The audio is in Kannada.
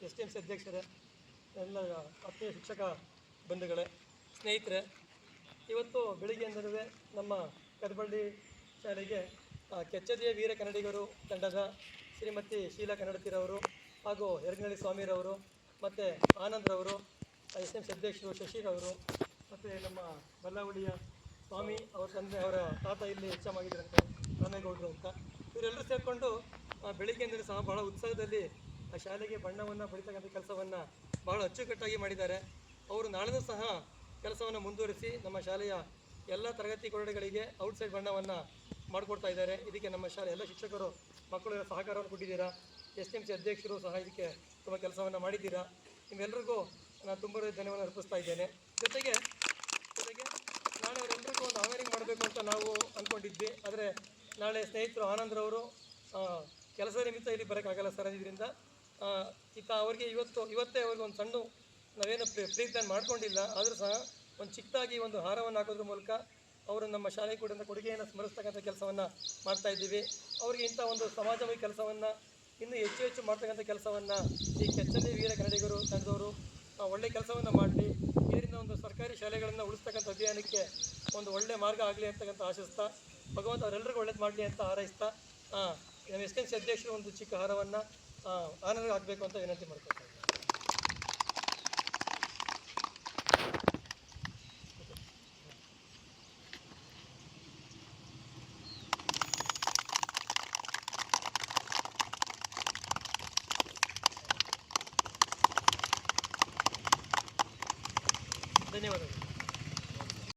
STMC ಅಧ್ಯಕ್ಷರೇ, ಎಲ್ಲ ಆತ್ಮೀಯ ಶಿಕ್ಷಕ ಬಂಧುಗಳೇ, ಸ್ನೇಹಿತರೆ, ಇವತ್ತು ಬೆಳಿಗ್ಗೆಯಿಂದಲೂ ನಮ್ಮ ಕದಬಳ್ಳಿ ಶಾಲೆಗೆ ಕೆಚ್ಚದೆಯ ವೀರ ಕನ್ನಡಿಗರು ತಂಡದ ಶ್ರೀಮತಿ ಶೀಲಾ ಕನ್ನಡತಿರವರು ಹಾಗೂ ಯರಗನಹಳ್ಳಿ ಸ್ವಾಮಿರವರು ಮತ್ತು ಆನಂದ್ರವರು, STMC ಅಧ್ಯಕ್ಷರು ಶಶಿರವರು, ಮತ್ತು ನಮ್ಮ ಬಲ್ಲಾವಳಿಯ ಸ್ವಾಮಿ ಅವರ ತಂದೆ ಅವರ ತಾತ ಇಲ್ಲಿ ಹೆಚ್ಚಾಗಿದ್ದರಂತೆ ರಾಮೇಗೌಡರು ಅಂತ, ಇವರೆಲ್ಲರೂ ಸೇರಿಕೊಂಡು ಬೆಳಿಗ್ಗೆಯಿಂದಲೂ ಸಹ ಬಹಳ ಉತ್ಸಾಹದಲ್ಲಿ ಆ ಶಾಲೆಗೆ ಬಣ್ಣವನ್ನು ಬಳಿತಕ್ಕಂಥ ಕೆಲಸವನ್ನು ಬಹಳ ಅಚ್ಚುಕಟ್ಟಾಗಿ ಮಾಡಿದ್ದಾರೆ. ಅವರು ನಾಳೆನೂ ಸಹ ಕೆಲಸವನ್ನು ಮುಂದುವರಿಸಿ ನಮ್ಮ ಶಾಲೆಯ ಎಲ್ಲ ತರಗತಿ ಕೊಠಡಿಗಳಿಗೆ ಔಟ್ಸೈಡ್ ಬಣ್ಣವನ್ನು ಮಾಡಿಕೊಡ್ತಾ ಇದ್ದಾರೆ. ಇದಕ್ಕೆ ನಮ್ಮ ಶಾಲೆ ಎಲ್ಲ ಶಿಕ್ಷಕರು ಮಕ್ಕಳ ಸಹಕಾರವನ್ನು ಕೊಟ್ಟಿದ್ದೀರಾ. STMC ಅಧ್ಯಕ್ಷರು ಸಹ ಇದಕ್ಕೆ ತುಂಬ ಕೆಲಸವನ್ನು ಮಾಡಿದ್ದೀರಾ. ನಿಮ್ಮೆಲ್ಲರಿಗೂ ನಾನು ತುಂಬ ಧನ್ಯವಾದ ಅರ್ಪಿಸ್ತಾ ಇದ್ದೇನೆ. ಜೊತೆಗೆ ನಾಳೆ ಅವರೆಲ್ಲರಿಗೂ ಒಂದು ಆವೇರಿಂಗ್ ಮಾಡಬೇಕು ಅಂತ ನಾವು ಅಂದ್ಕೊಂಡಿದ್ವಿ. ಆದರೆ ನಾಳೆ ಸ್ನೇಹಿತರು ಆನಂದ್ರವರು ಕೆಲಸ ನಿಮಿತ್ತ ಇಲ್ಲಿ ಬರೋಕ್ಕಾಗಲ್ಲ ಸರ್. ಇದರಿಂದ ಅವ್ರಿಗೆ ಇವತ್ತೇ ಅವ್ರಿಗೆ ಒಂದು ಸಣ್ಣ ನಾವೇನು ಪ್ರೀ ಪ್ಲ್ಯಾನ್ ಮಾಡ್ಕೊಂಡಿಲ್ಲ, ಆದರೂ ಸಹ ಒಂದು ಚಿಕ್ಕದಾಗಿ ಒಂದು ಹಾರವನ್ನು ಹಾಕೋದ್ರ ಮೂಲಕ ಅವರು ನಮ್ಮ ಶಾಲೆ ಕೂಡ ಕೊಡುಗೆಯನ್ನು ಸ್ಮರಿಸ್ತಕ್ಕಂಥ ಕೆಲಸವನ್ನು ಮಾಡ್ತಾಯಿದ್ದೀವಿ. ಅವರಿಗೆ ಇಂಥ ಒಂದು ಸಮಾಜಮುಖಿ ಕೆಲಸವನ್ನು ಇನ್ನೂ ಹೆಚ್ಚು ಹೆಚ್ಚು ಮಾಡ್ತಕ್ಕಂಥ ಕೆಲಸವನ್ನು ಈ ಕೆಚ್ಚದೆ ವೀರ ಕನ್ನಡಿಗರು ತಂಡದವರು ಒಳ್ಳೆಯ ಕೆಲಸವನ್ನು ಮಾಡಲಿ. ಇದರಿಂದ ಒಂದು ಸರ್ಕಾರಿ ಶಾಲೆಗಳನ್ನು ಉಳಿಸ್ತಕ್ಕಂಥ ಅಭಿಯಾನಕ್ಕೆ ಒಂದು ಒಳ್ಳೆಯ ಮಾರ್ಗ ಆಗಲಿ ಅಂತಕ್ಕಂಥ ಆಶಿಸ್ತಾ, ಭಗವಂತ ಅವರೆಲ್ಲರಿಗೂ ಒಳ್ಳೇದು ಮಾಡಲಿ ಅಂತ ಹಾರೈಸ್ತಾ, ನಮ್ಮ STMC ಅಧ್ಯಕ್ಷರು ಒಂದು ಚಿಕ್ಕ ಹಾರವನ್ನು ಆನಂದ ಆಗಬೇಕು ಅಂತ ವಿನಂತಿ ಮಾಡ್ಕೊಳ್ತಾ ಇದ್ದೀನಿ. ಧನ್ಯವಾದಗಳು.